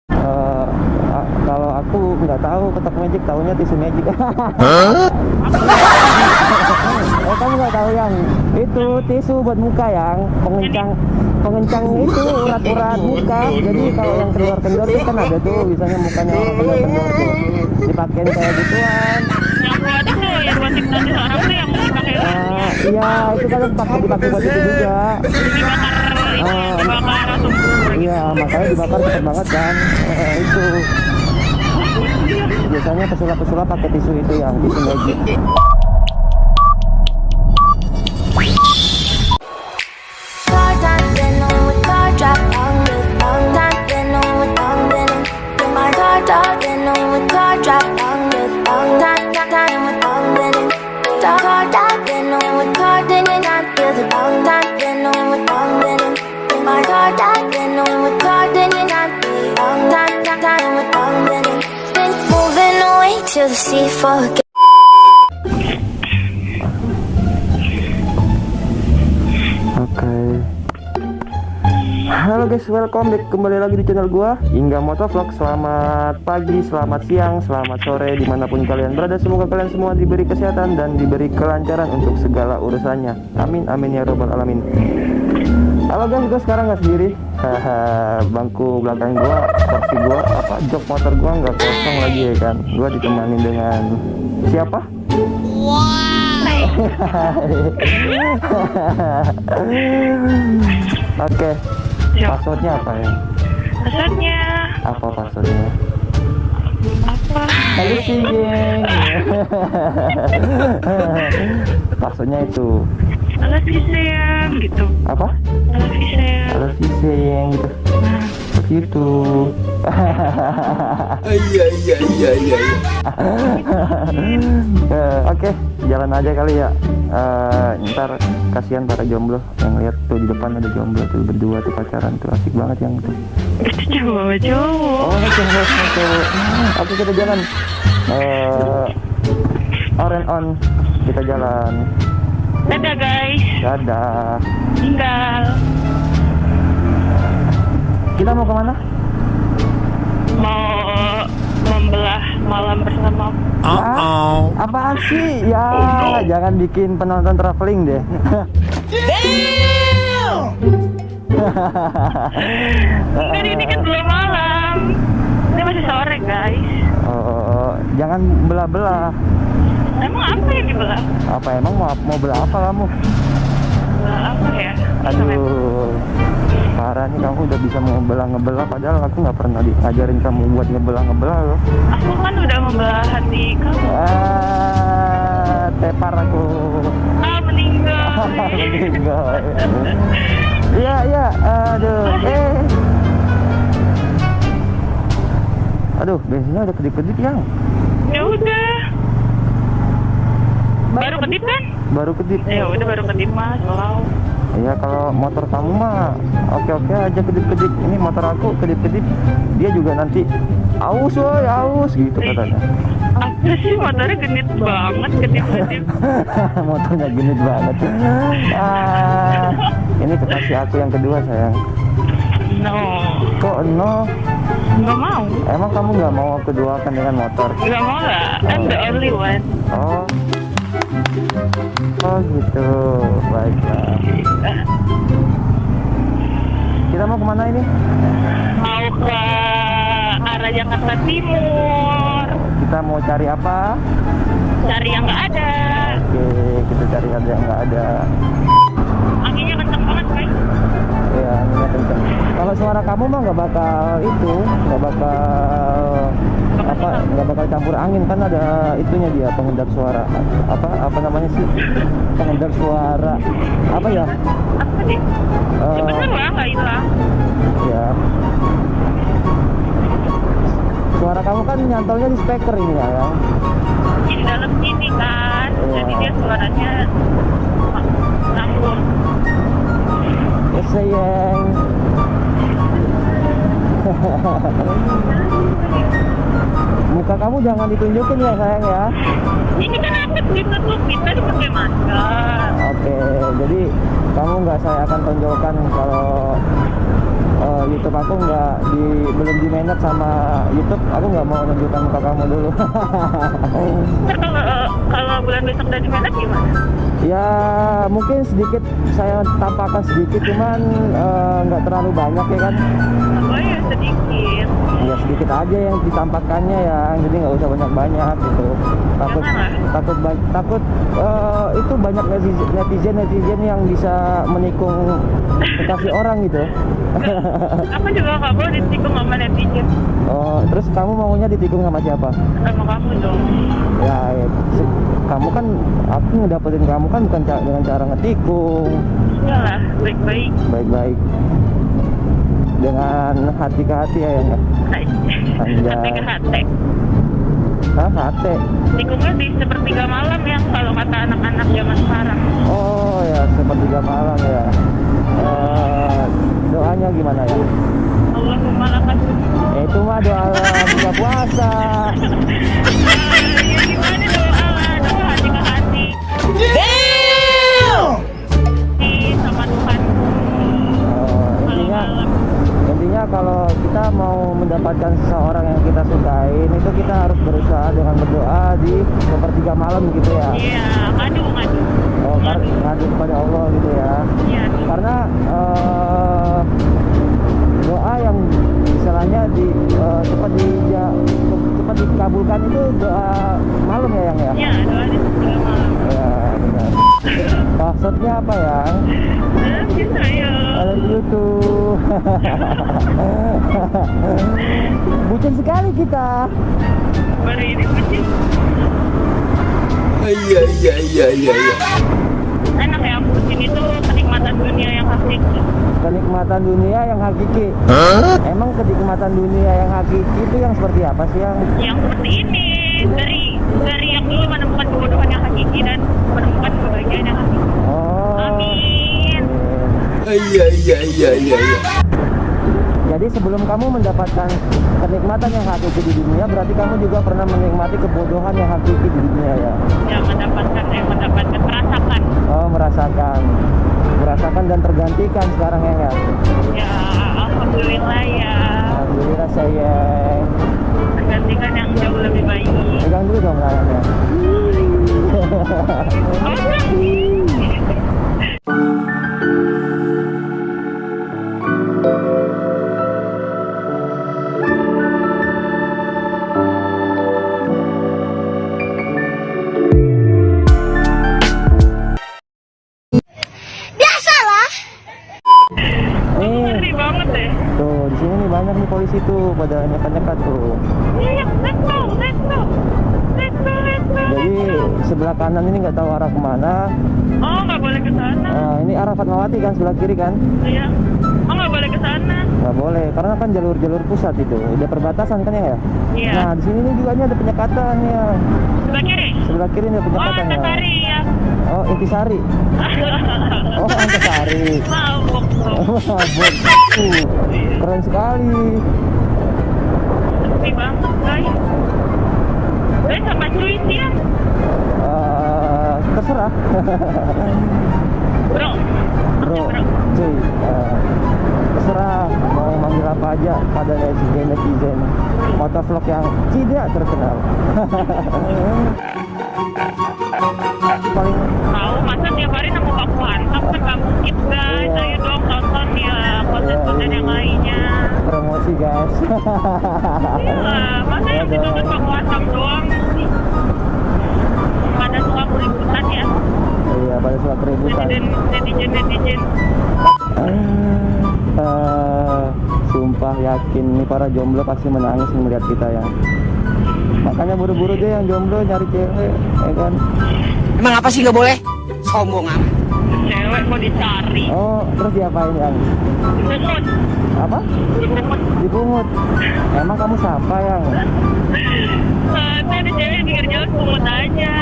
Eh, kalau aku nggak tahu kotak magic, tahunya tisu magic. Oh, kamu nggak tahu yang itu tisu buat muka yang pengencang itu urat-urat muka. Jadi kalau yang kendor-kendor itu kan ada tuh, biasanya mukanya orang kendor-kendor tuh dipakein kayak gituan. Yang buat itu ya buat hipnotis orang tuh yang pakai Iya, itu kan dipakai buat itu juga. dibakar atau Iya, makanya dibakar cepet banget kan. Itu biasanya pesulap-pesulap pakai tisu itu, yang tisu magic. To the sea for Oke. Halo guys, welcome back kembali lagi di channel gua Ingga Motovlog. Selamat pagi, selamat siang, selamat sore dimanapun kalian berada. Semoga kalian semua diberi kesehatan dan diberi kelancaran untuk segala urusannya. Amin amin ya robbal alamin. Halo guys, gue sekarang nggak sendiri. Bangku belakang gua, kursi gua, jok motor gua nggak kosong lagi ya kan. Gua ditemani dengan siapa? Oke. Passwordnya apa ya? Passwordnya Apa passwordnya? apa? Halo sih geng. Passwordnya itu Halo sih sayang gitu. apa? Halo sih sayang. Halo sih sayang gitu. Begitu. Iya. Oke, jalan aja kali ya. Ntar kasihan para jomblo yang lihat tuh di depan ada jomblo tuh berdua tuh pacaran tuh, asik banget yang itu. Itu cowok. Oh, cowok. Oke, kita jalan. On kita jalan. Dadah guys. Dadah. Tinggal. Kita mau kemana? Mau membelah malam bersama. Apaan sih? Ya, jangan bikin penonton traveling deh. Tadi ini kan belum malam. Ini masih sore guys. Jangan belah-belah. Emang apa yang dibelah? Apa emang mau belah apa kamu? Belah apa ya? Aduh, parah nih, kamu udah bisa ngebelah, padahal aku nggak pernah ngajarin kamu buat ngebelah loh. Aku kan udah membelah hati kamu. Tepar aku. Meninggal. Meninggal. Iya, aduh. Aduh, bensinnya udah kedip-kedip yang. Ya udah. Baru kedip kan? Baru kedip. Ya udah baru kedip mas. Wow. Iya, kalau motor kamu mah oke aja kedip-kedip. Ini motor aku kedip-kedip. Dia juga nanti aus gitu katanya. Apa sih motornya genit banget kedip-kedip. Motornya genit banget. Ini kekasih aku yang kedua sayang. No. Kok no? Nggak mau. Emang kamu nggak mau aku duakan dengan motor? Nggak mau lah. I'm the only one. Oh gitu, baiklah. Kita mau kemana ini? Mau ke arah Jakarta Timur. Kita mau cari apa? Cari yang nggak ada. Oke, kita cari ada yang nggak ada. Anginnya kenceng banget guys. Iya, anginnya kenceng. Kalau suara kamu mah nggak bakal nggak bakal campur angin, kan ada itunya dia, pengendap suara. Apa namanya sih? Pengendap suara. Apa ya? Apa deh? Ya bener lah, nggak hilang. Ya. Suara kamu kan nyantolnya di speaker ini ya. Di dalam sini kan. Iya. Jadi dia suaranya campur. Ya sayang. Muka kamu jangan ditunjukin ya sayang ya. Ini kan asik ditutup, kita tuh pakai masker. Oke, jadi kamu nggak saya akan tonjolkan kalau YouTube aku belum di manage sama YouTube. Aku nggak mau nunjukkan muka kamu dulu. Ntar kalau bulan besok udah di mana gimana? Ya mungkin sedikit saya tampakkan sedikit, cuman nggak terlalu banyak ya kan. Oh ya sedikit. Ya sedikit aja yang ditampakkannya ya, jadi nggak usah banyak-banyak gitu. Takut takut itu banyak netizen yang bisa menikung kekasih orang gitu. Aku juga nggak boleh ditikung sama netizen. Oh, terus kamu maunya ditikung sama siapa? Sama kamu dong. Ya, kamu kan, aku ngedapetin kamu kan bukan dengan cara ngetikung. Iyalah, baik-baik. Baik-baik. Dengan hati ke hati ya enggak? Anjay. Hati ke hati. Hah, hati? Tikungnya di sepertiga malam yang kalau kata anak-anak zaman sekarang. Oh ya, sepertiga malam ya. Doanya gimana ya? Allahumma lakal Itu mah doa buka puasa. ya gimana doa hati ke hati. Sama Tuhan. Intinya kalau kita mau mendapatkan seseorang yang kita sukain, itu kita harus berusaha dengan berdoa di sepertiga malam gitu ya. Iya, ngadu. Oh, ngadu kepada Allah gitu ya. Iya. Karena doa yang istilahnya cepat dikabulkan itu doa malam ya yang ya. Iya, doa di sepertiga malam. Ya, benar. Maksudnya apa ya? Bisa ya. I love you too. Bucin sekali kita. Baru ini kucing. Iya iya iya iya iya. Enak ya, kucing itu kenikmatan dunia yang hakiki. Kenikmatan dunia yang hakiki. Emang kenikmatan dunia yang hakiki itu yang seperti apa sih yang? Yang seperti ini, dari yang dulu menemukan kebodohan yang hakiki dan menemukan kebahagiaan yang hakiki. Oh. Amin. Iya iya iya iya iya. Jadi sebelum kamu mendapatkan kenikmatan yang hakiki di dunia, berarti kamu juga pernah menikmati kebodohan yang hakiki di dunia ya? Ya mendapatkan merasakan. Oh, merasakan dan tergantikan sekarang ya nggak? Ya alhamdulillah ya. Alhamdulillah sayang. Tergantikan yang jauh lebih baik. Pegang dulu dong tangannya. Ngeri banget deh. Tuh, di sini nih banyak nih polisi tuh pada nyekat-nyekat tuh. Iya, let's go. Jadi sebelah kanan ini nggak tahu arah kemana. Oh, nggak boleh ke sana. Ini arah Fatmawati kan, sebelah kiri kan? Iya. Oh, nggak boleh ke sana. Nggak boleh, karena kan jalur pusat itu, udah perbatasan kan ya? Iya. Nah, di sini nih juga ada penyekatan ya. Sebelah kiri. Sebelah kiri ada Oh, penyekatan ya. Antasari ya. Oh, Intisari. Oh, Antasari. Mabuk tuh. Mabuk. Keren sekali. Sepi banget, guys. Sama cuy sih ya. Terserah. Bro. Bro, cuy. Terserah mau manggil apa aja pada netizen. Motovlog yang tidak terkenal. Paling Tahu masa tiap hari nemu Pak Mantap kan nggak mungkin guys. Iya. Ayo dong tonton ya konten-konten yang lainnya. promosi guys. Iya, masa yang ditonton Pak Mantap doang sih. Pada suka keributan ya. Iya, pada suka keributan. Netizen. Sumpah yakin nih para jomblo pasti menangis melihat kita ya. Makanya buru-buru deh yang jomblo nyari cewek, ya kan? Emang apa sih nggak boleh? Sombong amat. Cewek mau dicari. Oh, terus diapain yang? Dipungut. Apa? Dipungut. Emang kamu siapa yang? Saya di cewek di pinggir jalan pungut aja.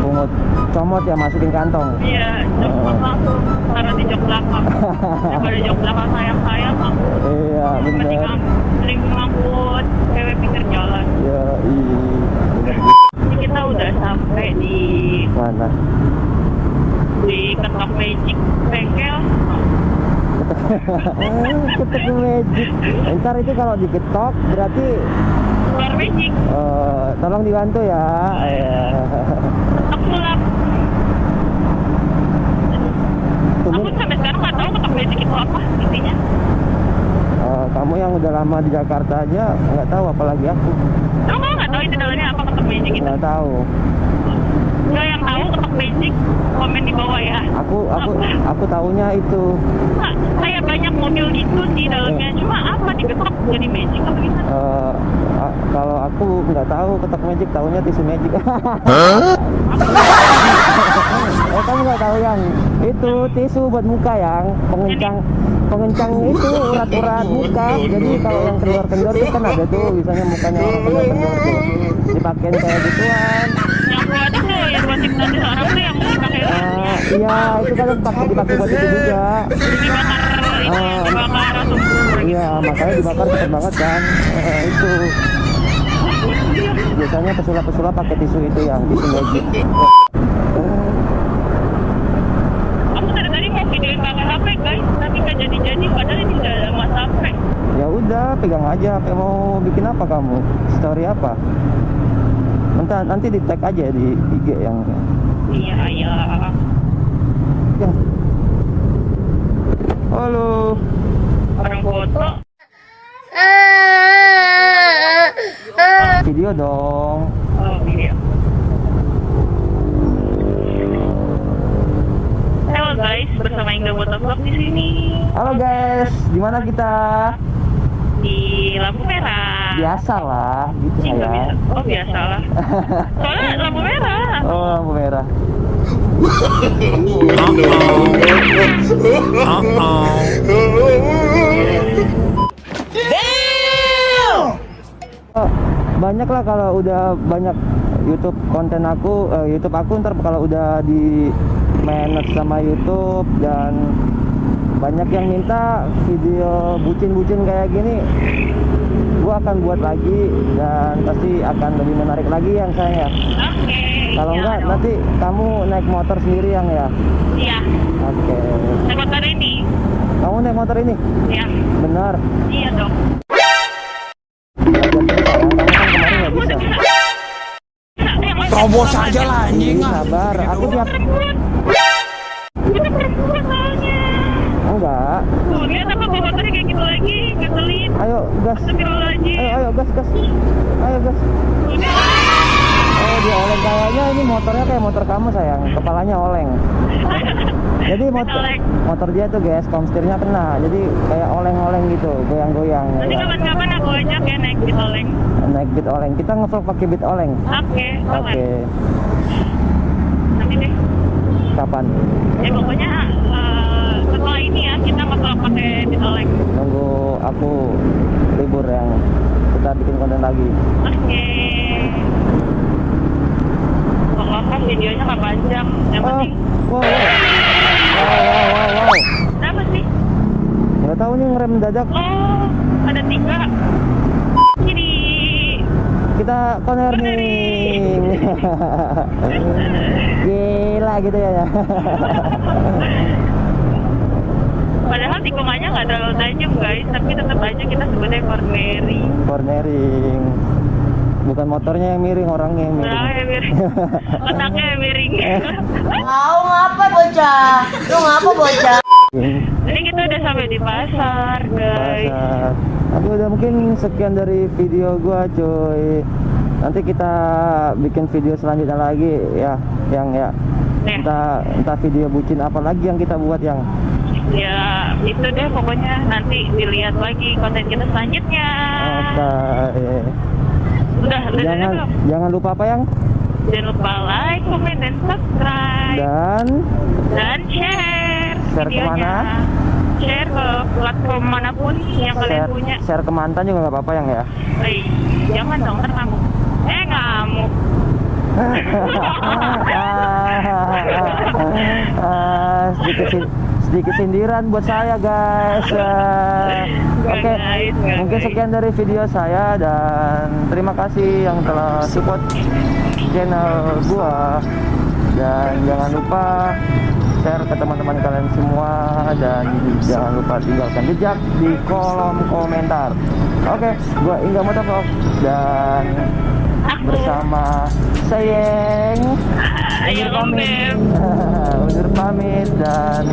Pungut, comot ya, masukin kantong. Iya, jok langsung taruh di jok belakang. Daripada jok belakang sayang-sayang aku. Iya, bener. Sering ngangkut cewek pinggir jalan. Ya, bener. Ini kita udah sampai di Mana? Ketok Magic bengkel. Ketek magic. Ntar itu kalau digetok berarti keluar magic. tolong dibantu ya. Ketok sulap. Aku Tumben, sampai sekarang nggak tahu ketok magic itu apa intinya. kamu yang udah lama di Jakarta aja nggak tahu, apalagi aku Kamu nggak tahu itu dalamnya apa ketok magic itu? nggak tahu. Nggak, yang tahu ketok magic komen di bawah ya. Aku taunya itu. Nggak, kayak banyak mobil gitu sih dalamnya. Cuma apa diketok jadi magic apa gimana? Kalau aku nggak tahu ketok magic, taunya tisu magic. Kamu nggak tahu yang itu tisu buat muka yang pengencang itu urat-urat muka. Jadi kalau yang kendor-kendor itu kan ada tuh, biasanya mukanya orang kendor-kendor tuh dipakein kayak gituan. Yang buat itu, yang buat hipnotis orang tuh yang pakai Iya, itu kan dipakai buat itu juga. dibakar sumber. Iya, makanya dibakar cepet banget kan. Itu biasanya pesulap-pesulap pakai tisu itu, yang tisu magic. Aku dari tadi mau videoin pakai HP guys, tapi nggak jadi-jadi. Padahal ini udah ada mas HP. Ya udah, pegang aja HP. Mau bikin apa kamu? Story apa? Nanti di tag aja di IG yang Iya, iya. yang. Halo. Orang foto. Video dong. Oh, video. Halo guys, bersama Ingga Motovlog di sini Halo guys, di mana kita? di lampu merah. Biasa lah, gitu Nggak bisa. sayang. Oh biasa lah. Soalnya lampu merah. Oh, lampu merah. Banyak lah kalau udah banyak YouTube konten aku, YouTube aku ntar kalau udah di manage sama YouTube dan banyak yang minta video bucin-bucin kayak gini, gua akan buat lagi dan pasti akan lebih menarik lagi yang saya. Oke. Kalau iya enggak dong. nanti kamu naik motor sendiri yang ya. Iya. Oke. Naik motor ini. Kamu naik motor ini? Iya. Benar. Iya dong. Kamu kan kemarin nggak bisa. Terobos aja lah anjing. Ini sabar, aku siap. Kita perempuan soalnya. Enggak. Tuh, lihat apa bawa motornya kayak gitu lagi. Ngeselin. Ayo gas. Astagfirullahaladzim. Ayo gas. Ayo gas. Udah. Oh, dia oleng, kayaknya ini motornya kayak motor kamu sayang, kepalanya oleng. Jadi motor dia tuh guys, komstirnya kena, jadi kayak oleng-oleng gitu, goyang-goyang. Nanti kapan-kapan aku ajak ya naik di oleng. Naik beat oleng, kita ngevlog pakai beat oleng. Oke, kapan? Oke, Nanti deh. kapan? Ya pokoknya setelah ini ya kita nge-vlog pakai di oleng. Nunggu aku libur yang kita bikin konten lagi. Oke. Nggak apa-apa, videonya nggak panjang. Yang penting, Wow. kenapa sih? Nggak tahu nih ngerem mendadak. Oh, ada 3. Kiri. Kita cornering. Gila gitu ya. Padahal tikungannya nggak terlalu tajam guys, tapi tetap aja kita sebutnya cornering. Cornering. Bukan motornya yang miring, orangnya yang miring. Nah, ya miring. Otaknya yang miring. Mau ngapa bocah? Lu ngapa bocah? Jadi kita udah sampai di pasar guys. Pasar. Tapi udah mungkin sekian dari video gua cuy. Nanti kita bikin video selanjutnya lagi ya, yang ya. Entah video bucin apa lagi yang kita buat yang. Ya itu deh pokoknya, nanti dilihat lagi konten kita selanjutnya. Oke. Udah belum? Jangan lupa apa yang? Jangan lupa like, komen, dan subscribe. Dan Share videonya. kemana? Share ke platform manapun yang kalian punya. Share ke mantan juga nggak apa-apa yang ya. Jangan dong, ntar ngamuk. Ngamuk. Sedikit sindiran buat saya guys. Oke, mungkin sekian dari video saya dan terima kasih yang telah support channel gua, dan jangan lupa share ke teman-teman kalian semua, dan jangan lupa tinggalkan jejak di kolom komentar. Oke, gua Ingga Motovlog dan bersama Sayeng Ayo Om Beb. undur pamit dan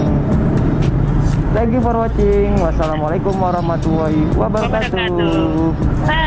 thank you for watching. Wassalamualaikum warahmatullahi wabarakatuh. Wabarakatuh.